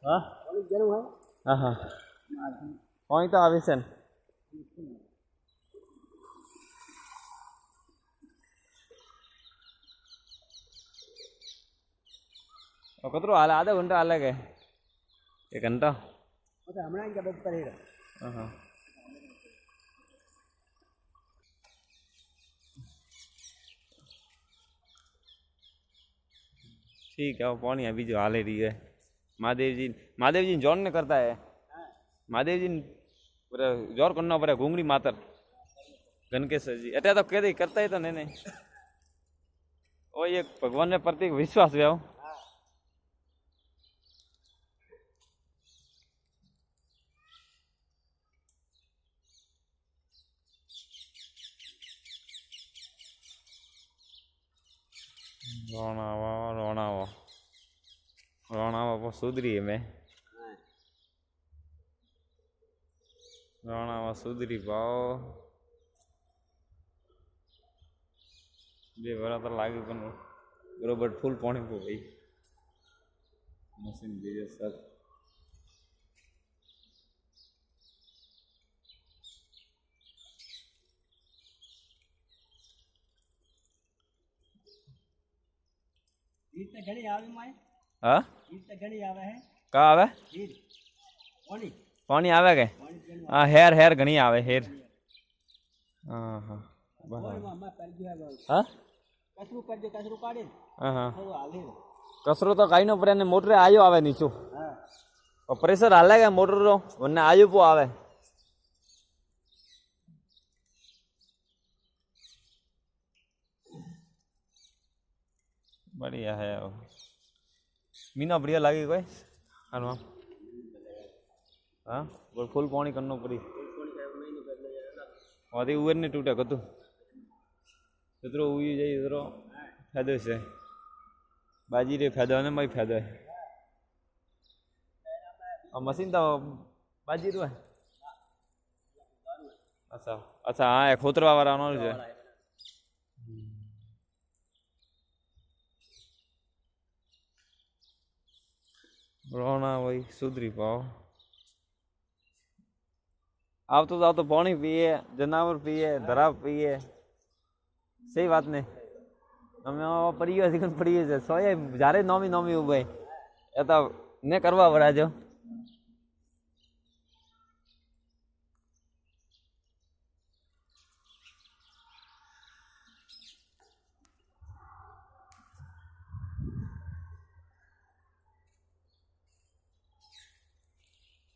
हाँ हाँ हाँ पानी तो आवे से कतरो हाल आधा घंटा हाल है 1 घंटा हाँ ठीक है वो पानी अभी जो हाल रही है महादेव जी जोर ने करता है महादेव जी पूरा जोर करना पड़े घूंगड़ी मातर गणकेश्वर जी अत्या तो कह करता है तो नहीं वो ये भगवान ने प्रति विश्वास है रोणावा सुधरी है मैं रोणावा सुधरी पाओ बे बरा तो लागे पण बरोबर फूल पानी को भाई मशीन बीजे सब घड़ी आवे माय हाँ घड़ी आवे है का आवे पानी पानी आवे के हाँ हेर घनी आवे हेर हाँ हाँ हाँ कसरू काढे हाँ हाँ आवे कसरो तो कहीं न पड़े ने मोटर आयो आवे नीचो और प्रेशर हाले के मोटर रो वने आयो पो आवे बढ़िया है मीना बढ़िया लगी कोई हाँ हाँ बोल फुल पानी करना पड़ी और उर नहीं टूटे कतु जितरो उई जाए इधरो फायदो से बाजी रे फायदो ने भाई फायदो है और मशीन तो बाजी रो है अच्छा हाँ खोतरवा वाला है रोना वही सुधरी पाओ आप तो जाओ तो पानी पिए जनावर पिए धरा पिए सही बात ने અમે પડીયો છે પડીએ છે સોય જ્યારે નોમી ઉભે એ તો ને કરવા વરાજો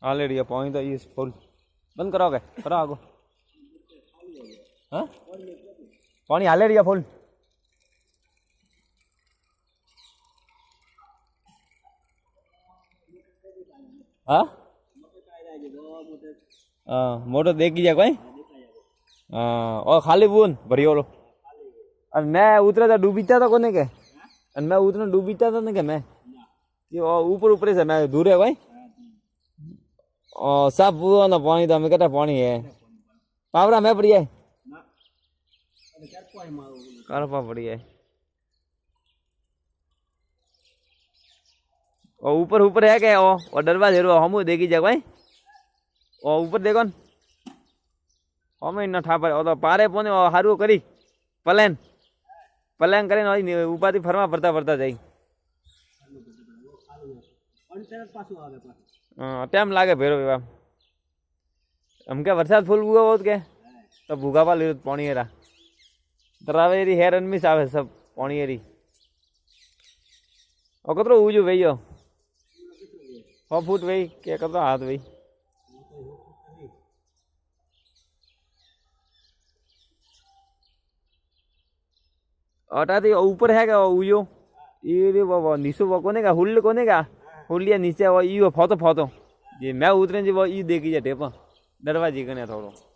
ऑलरेडी पानी तो ये फुल बंद करोगे करो आगो हाँ पानी हाले रही फुल हाँ मोटर देखी जाए कोई हाँ और खाली बून भरियो लो और मैं उतरा था डूबीता था कोने के और मैं उतना डूबीता था ना के मैं ये ऊपर से मैं दूर है कोई सब पूरा ना पानी तो हमें कहता पानी है पावरा में पड़ी है करपा पड़ी है और ऊपर है क्या और डरवा दे रो हम देखी जाए भाई और ऊपर देखो हमें न ठा पर तो पारे पोने हारू करी पलेन करे ऊपर फरमा पड़ता जाई टाइम लागे भेरो हम क्या वरसाद फूल हुआ बहुत के तो भूगा पा ले पानी हेरा तरावेरी हेर अनमिस आवे सब पानी हेरी और कतरो ऊजू भैया 6 फूट वही क्या कतरो हाथ वही अटा ऊपर है क्या ऊजो ये वो नीचो वो कोने का हुल कोने का हुलिया नीचे वो ई फोतो ये मैं उतरे जी वो ई देखी जाए टेपा दरवाजे कने थोड़ो